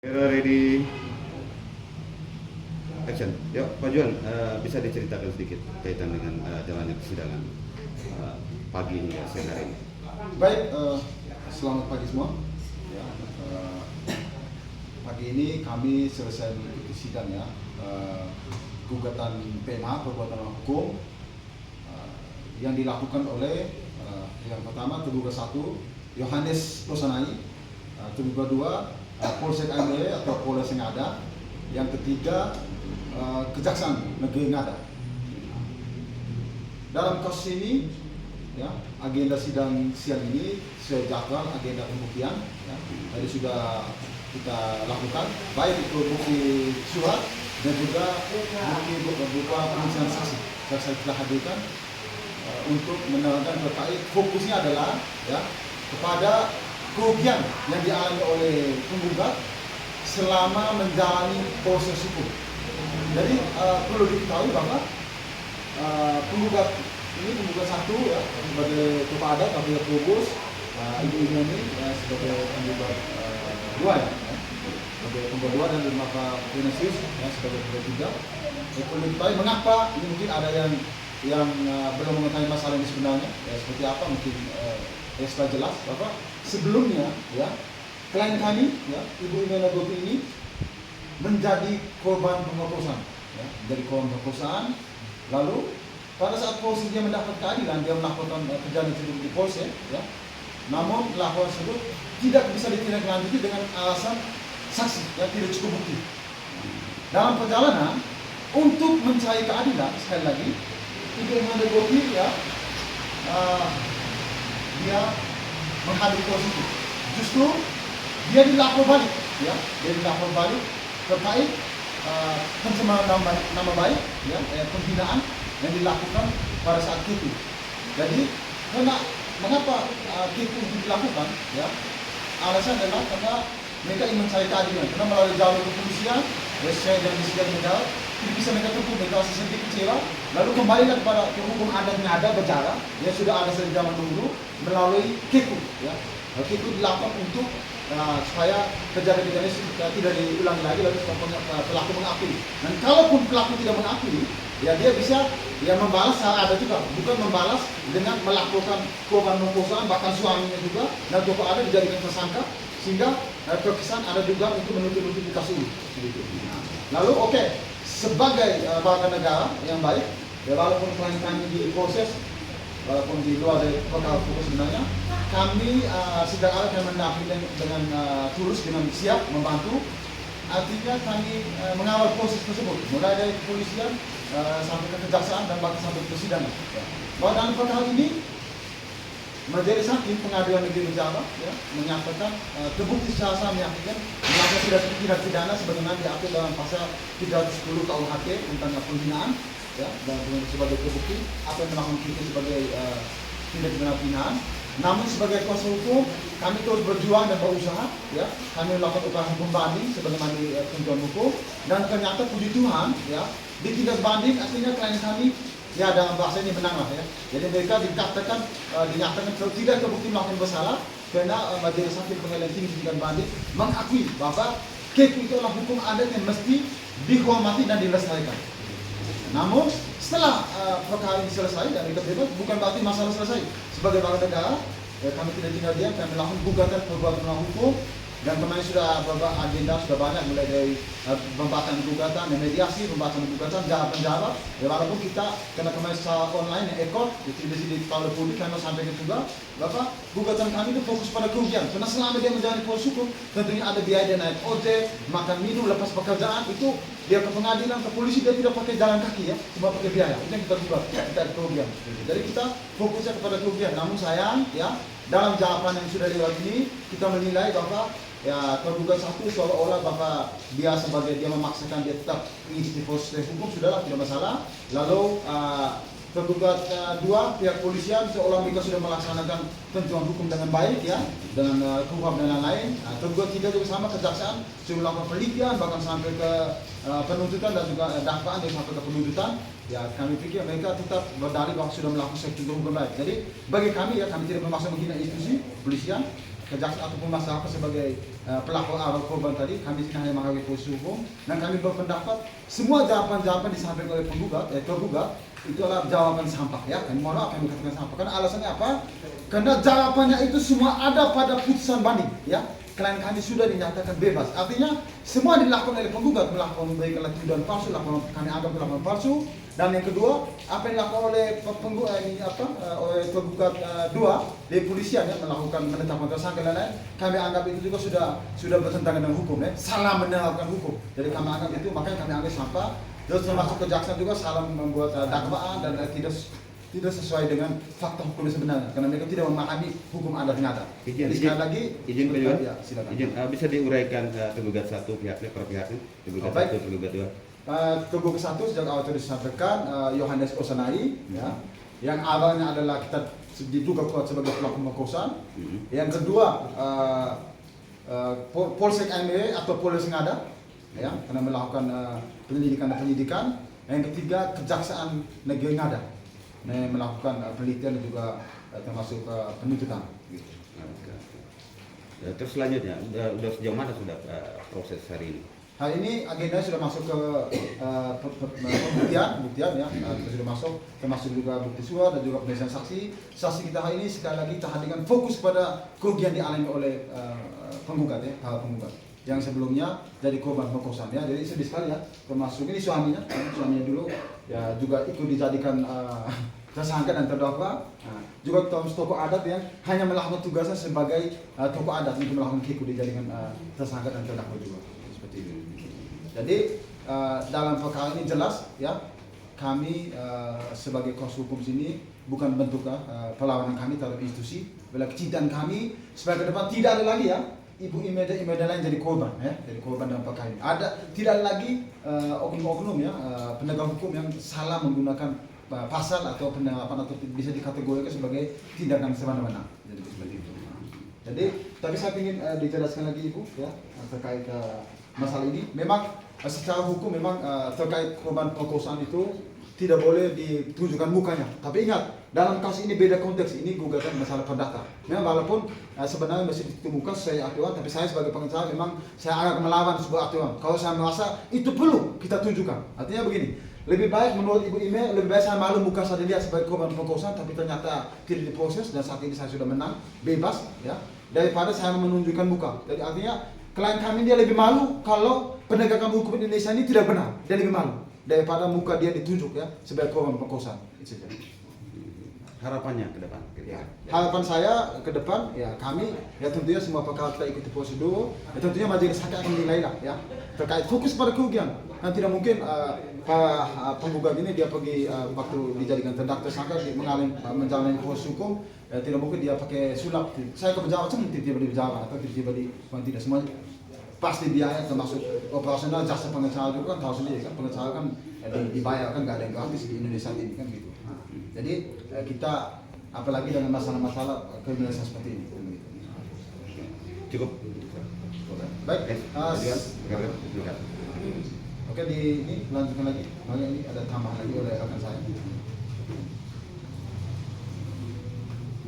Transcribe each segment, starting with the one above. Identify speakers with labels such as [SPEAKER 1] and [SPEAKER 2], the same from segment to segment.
[SPEAKER 1] Kamera ready, action. Yuk, Pak Juan, bisa diceritakan sedikit kaitan dengan jalannya persidangan pagi hingga siang hari ini?
[SPEAKER 2] Baik, selamat pagi semua. Ya, pagi ini kami selesai mengikuti sidang ya, gugatan PMH perbuatan hukum yang dilakukan oleh yang pertama terduga satu Yohanes Rosanai, terduga dua Polsek Ambe atau Polres Ngada, yang ketiga Kejaksaan Negeri Ngada. Dalam kasus ini, ya, agenda sidang siang ini sesuai jadwal agenda pembuktian. Ya, tadi sudah kita lakukan, baik itu bukti surat dan juga bukti berupa pemeriksaan saksi. Saya telah hadirkan untuk menerangkan terkait fokusnya adalah ya kepada kerugian yang dialami oleh penggugat selama menjalani proses hukum. Jadi perlu diketahui bahwa penggugat satu ya sebagai kepada Kabila Trubus, Ibu ini ya, sebagai penggugat dua ya, sebagai penggugat dua dan maka Vinicius ya sebagai penggugat tiga. Perlu diketahui mengapa ini mungkin ada yang belum mengetahui masalah ini sebenarnya ya, seperti apa mungkin setelah jelas bahwa sebelumnya ya klien kami ya Ibu Imena Gopi ini menjadi korban pemerkosaan ya, menjadi korban pemerkosaan. Lalu pada saat proses dia mendapat keadilan, dia melakukan kejadian tersebut di Polsek ya, namun laporan tersebut tidak bisa ditindaklanjuti dengan alasan saksi yang tidak cukup bukti. Dalam perjalanan untuk mencari keadilan, sekali lagi Ibu Imena Gopi ya dia menghadapi proses itu. Justru dia dilapor balik, ya, dia dilapor balik terkait pencemaran nama baik, ya, penghinaan yang dilakukan pada saat itu. Jadi, mengapa itu dilakukan? Ya, alasan adalah karena mereka ingin mencari keadilan. Karena melalui jalur kepolisian, sesuai dengan misi negara, tidak bisa mereka tempuh, mereka masih sedikit kecewa. Lalu kembalilah kepada hukum adat yang ada berjalan, yang sudah ada sejak zaman dulu melalui KIKU. Ya, KIKU dilakukan untuk supaya kejadian-kejadian itu tidak diulangi lagi, lalu pelaku mengakui. Dan kalaupun pelaku tidak mengakui, ya dia bisa ya membalas secara ada juga, bukan membalas dengan melakukan korban pemerkosaan bahkan suaminya juga dan tokoh ada dijadikan tersangka sehingga terkesan ada juga untuk menutup-nutupi kasus ini. Lalu sebagai warga negara yang baik, ya walaupun klien kami diproses, walaupun di luar dari perkara fokus sebenarnya, kami sedang akan mendampingi dengan tulus, dengan siap membantu. Artinya kami mengawal proses tersebut, mulai dari kepolisian sampai ke kejaksaan dan bahkan sampai ke persidangan. Bahwa dalam perkara ini, Majelis Hakim Pengadilan Negeri Jawa ya, menyatakan terbukti secara sah meyakinkan melakukan tindak pidana sebagaimana diatur dalam pasal 310 KUHP tentang penghinaan ya, dan sebagai terbukti apa yang melakukan kita sebagai tindak pidana penghinaan. Namun sebagai kuasa hukum kami terus berjuang dan berusaha ya, kami melakukan upaya hukum banding sebagaimana ketentuan hukum, dan ternyata puji Tuhan ya di tindak banding artinya klien kami ya dalam bahasa ini menang lah ya. Jadi mereka dinyatakan tidak terbukti melakukan bersalah karena Majelis Hakim Pengadilan Tinggi Tindak Banding mengakui bahwa KIKU itu adalah hukum adat yang mesti dihormati dan dilestarikan. Namun setelah perkara ini selesai dan kita bebas, bukan berarti masalah selesai. Sebagai warga negara, ya, kami tidak tinggal diam, kami melakukan gugatan perbuatan melawan hukum. Dan kemarin sudah agenda sudah banyak, mulai dari pembahasan gugatan, mediasi, pembahasan gugatan, penjara. Ya walaupun kita karena kemarin secara online, itu di tahun publik kami sampai ke juga, Bapak gugatan kami itu fokus pada kerugian. Karena selama dia menjalani proses hukum, tentunya ada biaya dia naik ojek, makan minum, lepas pekerjaan itu dia ke pengadilan, ke polisi dia tidak pakai jalan kaki ya, cuma pakai biaya. Itu yang kita buat, kita ada kerugian. Jadi kita fokusnya kepada kerugian. Namun sayang ya, dalam jawaban yang sudah lewat ini kita menilai bahwa ya tergugat satu seolah-olah bahwa dia sebagai dia memaksakan dia tetap mengikuti proses hukum, sudahlah tidak masalah. Lalu tergugat dua pihak polisian seolah mereka sudah melaksanakan ketentuan hukum dengan baik ya, dengan KUHP dan lain-lain. Tergugat tiga juga sama, kejaksaan sudah melakukan penelitian bahkan sampai ke penuntutan dan juga dakwaan yang sampai ke penuntutan. Ya kami pikir mereka tetap berdalih bahwa sudah melakukan ketentuan hukum baik. Jadi bagi kami ya, kami tidak memaksa menghina institusi polisian. kejaksaan ataupun masyarakat sebagai pelaku atau korban tadi, kami sini hanya menghargai posisi hukum dan kami berpendapat semua jawaban-jawaban disampaikan oleh tergugat itu adalah jawaban sampah ya. Kami mohon maaf kami katakan sampah. Karena alasannya apa? Karena jawabannya itu semua ada pada putusan banding ya. Klien kami sudah dinyatakan bebas. Artinya semua dilakukan oleh penggugat, memberikan tuduhan palsu, kami anggap laporan palsu. Dan yang kedua, apa yang dilakukan oleh oleh tergugat dua dari polisian ya, melakukan menetapkan tersangka dan lain, kami anggap itu juga sudah bertentangan dengan hukum ya, salah menerapkan hukum. Jadi kami anggap itu, makanya kami anggap sampah. Terus termasuk kejaksaan juga salah membuat dakwaan dan tidak sesuai dengan fakta hukum sebenarnya, karena mereka tidak memahami hukum adat yang ada. Jadi sekali lagi,
[SPEAKER 1] izin Pak Yuan,
[SPEAKER 2] ya, silakan.
[SPEAKER 1] bisa diuraikan tergugat satu pihaknya per pihaknya, tergugat
[SPEAKER 2] Baik.
[SPEAKER 1] satu, tergugat dua.
[SPEAKER 2] Tergugat satu sejak awal sudah disampaikan Yohanes Osanai ya, yang awalnya adalah kita diduga kuat sebagai pelaku pemerkosaan. Yang kedua Polsek AME atau Polres Ngada ya, karena melakukan penyidikan. Yang ketiga Kejaksaan Negeri Ngada melakukan penelitian dan juga termasuk penuntutan. Gitu.
[SPEAKER 1] Ya, terus selanjutnya, udah sejauh mana sudah proses hari ini?
[SPEAKER 2] Hari ini agenda sudah masuk ke pembuktian ya, kita sudah masuk, termasuk juga bukti suara dan juga pemeriksaan saksi. Saksi kita hari ini sekali lagi kita hadirkan fokus pada kerugian dialami oleh penggugat ya, para penggugat yang sebelumnya jadi korban pemerkosaan ya. Jadi sedih sekali ya, termasuk ini suaminya dulu ya juga ikut dijadikan tersangka dan terdakwa. Juga tokoh adat yang hanya melakukan tugasnya sebagai tokoh adat untuk melakukan kiku dijadikan tersangka dan terdakwa juga. Seperti itu. Jadi dalam perkara ini jelas ya, kami sebagai kuasa hukum sini bukan bentuk perlawanan kami terhadap institusi, bela kecintaan kami supaya ke depan tidak ada lagi ya ibu imeda lain jadi korban ya, jadi korban dalam perkara ini. Tidak ada lagi oknum-oknum ya, penegak hukum yang salah menggunakan pasal atau penerapan atau bisa dikategorikan sebagai tindakan semena-mena. Jadi seperti itu. Jadi tapi saya ingin dijelaskan lagi Ibu ya terkait masalah ini. Memang secara hukum memang terkait korban perkosaan itu tidak boleh ditunjukkan mukanya. Tapi ingat, dalam kasus ini beda konteks. Ini gugatan masalah perdata. Memang walaupun sebenarnya masih ditemukan sesuai aturan, tapi saya sebagai pengacara memang saya agak melawan sebuah aturan. Kalau saya merasa itu perlu kita tunjukkan. Artinya begini, lebih baik menurut Ibu Ime, lebih baik saya malu muka saya dilihat sebagai korban perkosaan, tapi ternyata tidak diproses dan saat ini saya sudah menang, bebas ya, daripada saya menunjukkan muka. Jadi artinya klien kami dia lebih malu kalau penegakan hukum Indonesia ini tidak benar. Dia lebih malu daripada muka dia ditunjuk ya sebagai korban perkosaan. Itu saja.
[SPEAKER 1] Harapannya ke depan?
[SPEAKER 2] Ya. Harapan saya ke depan ya kami ya tentunya semua perkara kita ikuti prosedur. Ya tentunya majelis hakim akan menilai lah ya terkait fokus pada kerugian. Kan tidak mungkin penggugat ini dia pergi waktu dijadikan terdakwa tersangka menjalani proses hukum tidak mungkin dia pakai sulap. Saya ke pejabat tiba-tiba di pejabat atau tiba-tiba di tidak semua pasti biaya termasuk operasional jasa pengacara juga kan tahu sendiri kan pengacara kan dibayar kan nggak ada yang gratis di Indonesia ini kan gitu. Jadi kita apalagi dengan masalah-masalah kriminalisasi seperti ini.
[SPEAKER 1] Cukup.
[SPEAKER 2] Baik.
[SPEAKER 1] Silakan.
[SPEAKER 2] Oke ini lanjutkan lagi. Makanya ini ada tambahan lagi oleh rekan saya.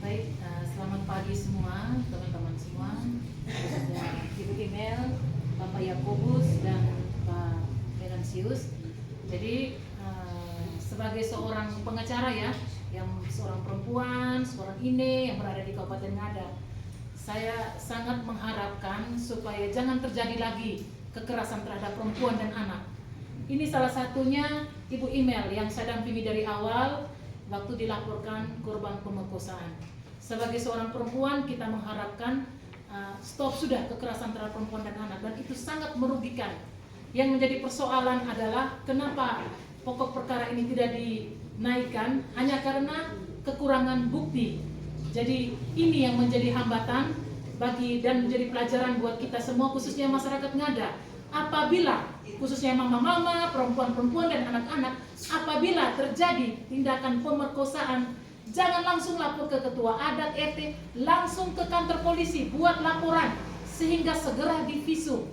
[SPEAKER 3] Baik, selamat pagi semua teman-teman semua. Khususnya Ibu Email, Bapak Yakobus dan Pak Venansius. Jadi sebagai seorang pengacara ya, yang seorang perempuan, seorang ini yang berada di Kabupaten Ngada, saya sangat mengharapkan supaya jangan terjadi lagi kekerasan terhadap perempuan dan anak. Ini salah satunya Ibu Email yang saya dampingi dari awal waktu dilaporkan korban pemerkosaan. Sebagai seorang perempuan kita mengharapkan stop sudah kekerasan terhadap perempuan dan anak, dan itu sangat merugikan. Yang menjadi persoalan adalah kenapa pokok perkara ini tidak dinaikkan hanya karena kekurangan bukti. Jadi ini yang menjadi hambatan bagi dan menjadi pelajaran buat kita semua, khususnya masyarakat Ngada. Apabila khususnya mama-mama, perempuan-perempuan dan anak-anak, apabila terjadi tindakan pemerkosaan, jangan langsung lapor ke ketua adat RT, langsung ke kantor polisi, buat laporan sehingga segera divisum.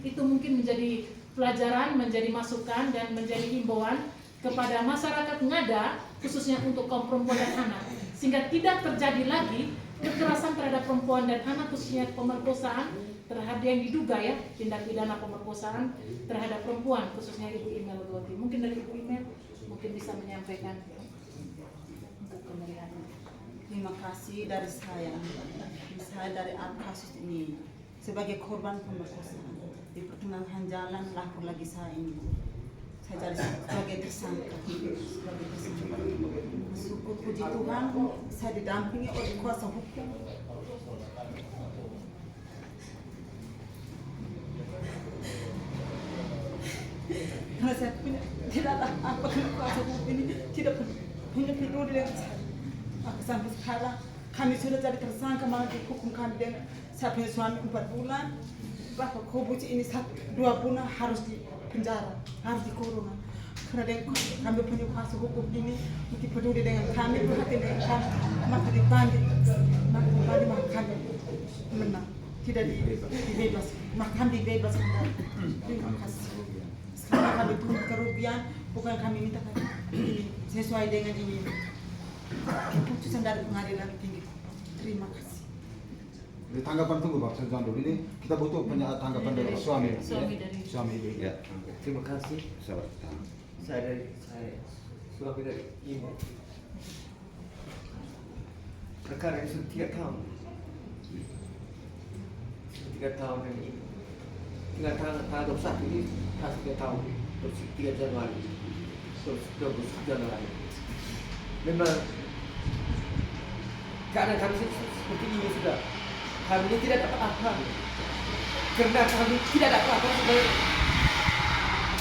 [SPEAKER 3] Itu mungkin menjadi pelajaran, menjadi masukan dan menjadi himbauan kepada masyarakat Ngada, khususnya untuk kaum perempuan dan anak, sehingga tidak terjadi lagi kekerasan terhadap perempuan dan anak khususnya pemerkosaan terhadap yang diduga ya tindak pidana pemerkosaan terhadap perempuan khususnya Ibu Imel Megawati. Mungkin dari Ibu Imel mungkin bisa menyampaikan untuk kemeriahan.
[SPEAKER 4] Terima kasih dari saya dari kasus ini sebagai korban pemerkosaan. Di pertengahan jalan lapor lagi saya ini. Saya jadi sebagai tersangka. Syukur puji Tuhan, saya didampingi oleh kuasa hukum. Karena saya tidak ada apa kuasa hukum ini tidak punya peduli dengan saya. Maka sampai sekarang kami sudah jadi tersangka malah dihukum kami dengan saya punya suami 4 bulan. Bapak Kobus ini 2 bulan harus di penjara, harus dikurung. Karena kami punya kuasa hukum ini mungkin peduli dengan kami, perhatian dengan kami, maka dipanggil, maka kami menang, tidak dibebas, maka kami dibebas kembali. Terima kasih. Sekarang kami punya kerugian, bukan kami minta ini sesuai dengan ini keputusan dari pengadilan tinggi. Terima kasih.
[SPEAKER 2] Jadi tanggapan tunggu Pak, saya dulu ini kita butuh tanggapan dari suami ibu.
[SPEAKER 1] Ya,
[SPEAKER 5] Terima kasih.
[SPEAKER 1] sabar.
[SPEAKER 5] Saya suami dari ibu. Perkara ini sudah 3 tahun. 3 tahun ini. 3 tahun tanggal 21 ini pas 3 tahun. Terus 3 Januari. Terus 20 Januari. Memang keadaan kami seperti ini sudah. Kami tidak dapat apa-apa. Karena kami tidak dapat apa-apa sebagai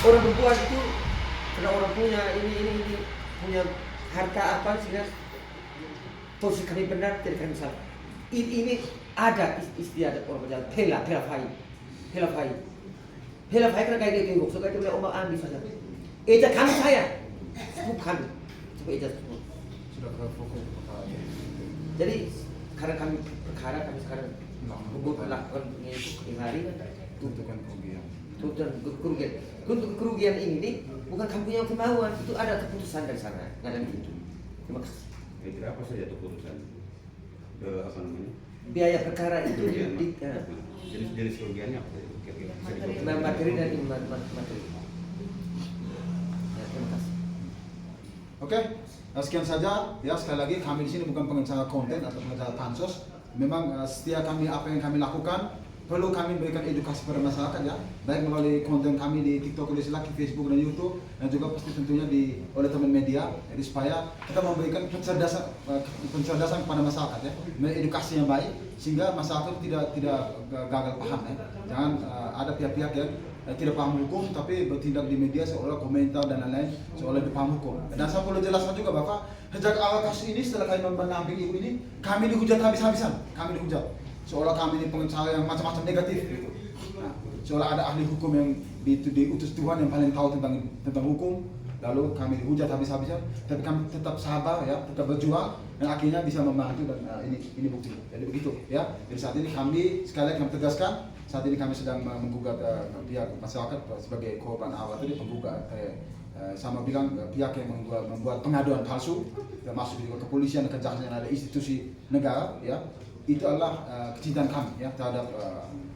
[SPEAKER 5] orang perempuan itu. Karena orang punya ini punya harta apa sehingga posisi kami benar tidak kami salah. Ini ada istilah orang berjalan hela fai karena kayak dia tengok so kayak dia omong ambil saja. Eja kami saya bukan coba eja
[SPEAKER 2] Sudah ke fokus.
[SPEAKER 5] jadi karena kami perkara kami sekarang lakukan itu hari
[SPEAKER 2] Tuntutan kerugian.
[SPEAKER 5] kerugian ini bukan kamu punya kemauan, itu ada keputusan dari sana, nggak ada gitu. Terima kasih.
[SPEAKER 1] Kira apa saja tuh keputusan? Apa namanya?
[SPEAKER 5] Biaya perkara itu
[SPEAKER 1] Kerugian, jenis kerugiannya apa? Kira-kira bisa dikontrol.
[SPEAKER 5] materi dan materi. Ya, terima kasih.
[SPEAKER 2] Oke, sekian saja ya. Sekali lagi kami di sini bukan pengacara konten atau pengacara pansos. Memang setiap kami apa yang kami lakukan perlu kami berikan edukasi pada masyarakat ya, baik melalui konten kami di TikTok, di Facebook dan YouTube, dan juga pasti tentunya oleh teman media, jadi supaya kita memberikan pencerdasan kepada masyarakat ya, edukasi yang baik sehingga masyarakat tidak gagal paham ya. Jangan ada pihak-pihak yang tidak paham hukum tapi bertindak di media seolah komentar dan lain-lain seolah paham hukum. Dan saya perlu jelaskan juga Bapak, sejak awal kasus ini setelah kami mendampingi ibu ini, kami dihujat habis-habisan, kami dihujat seolah kami ini pengacara yang macam-macam negatif gitu. Nah, seolah ada ahli hukum yang diutus Tuhan yang paling tahu tentang hukum, lalu kami dihujat habis-habisan, tapi kami tetap sabar ya, tetap berjuang dan akhirnya bisa membantu dan ini bukti. Jadi begitu ya. Jadi saat ini kami sekali lagi kami tegaskan, saat ini kami sedang menggugat pihak masyarakat sebagai korban awal tadi penggugat sama bilang pihak yang membuat pengaduan palsu, termasuk juga kepolisian dan kejaksaan yang ada institusi negara ya. Itu adalah kecintaan kami ya terhadap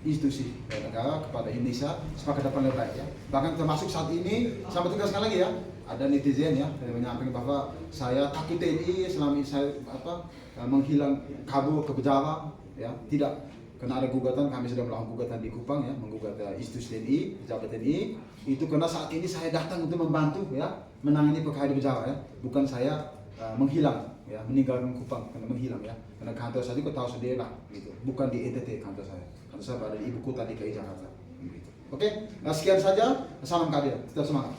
[SPEAKER 2] institusi negara kepada Indonesia supaya ke depan lebih baik ya. Bahkan termasuk saat ini sama tegaskan lagi ya, ada netizen ya yang menyampaikan bahwa saya takut TNI selama ini saya menghilang kabur ke Java ya. Tidak, karena ada gugatan, kami sudah melakukan gugatan di Kupang ya, menggugat institusi TNI, pejabat TNI. Itu karena saat ini saya datang untuk membantu ya menangani perkara di Java ya, bukan saya menghilang ya, meninggalkan Kupang karena menghilang ya, karena kantor saya juga tahu sendiri lah gitu, bukan di NTT kantor saya berada di ibu kota DKI Jakarta gitu. Oke, nah sekian saja, salam keadilan, tetap semangat.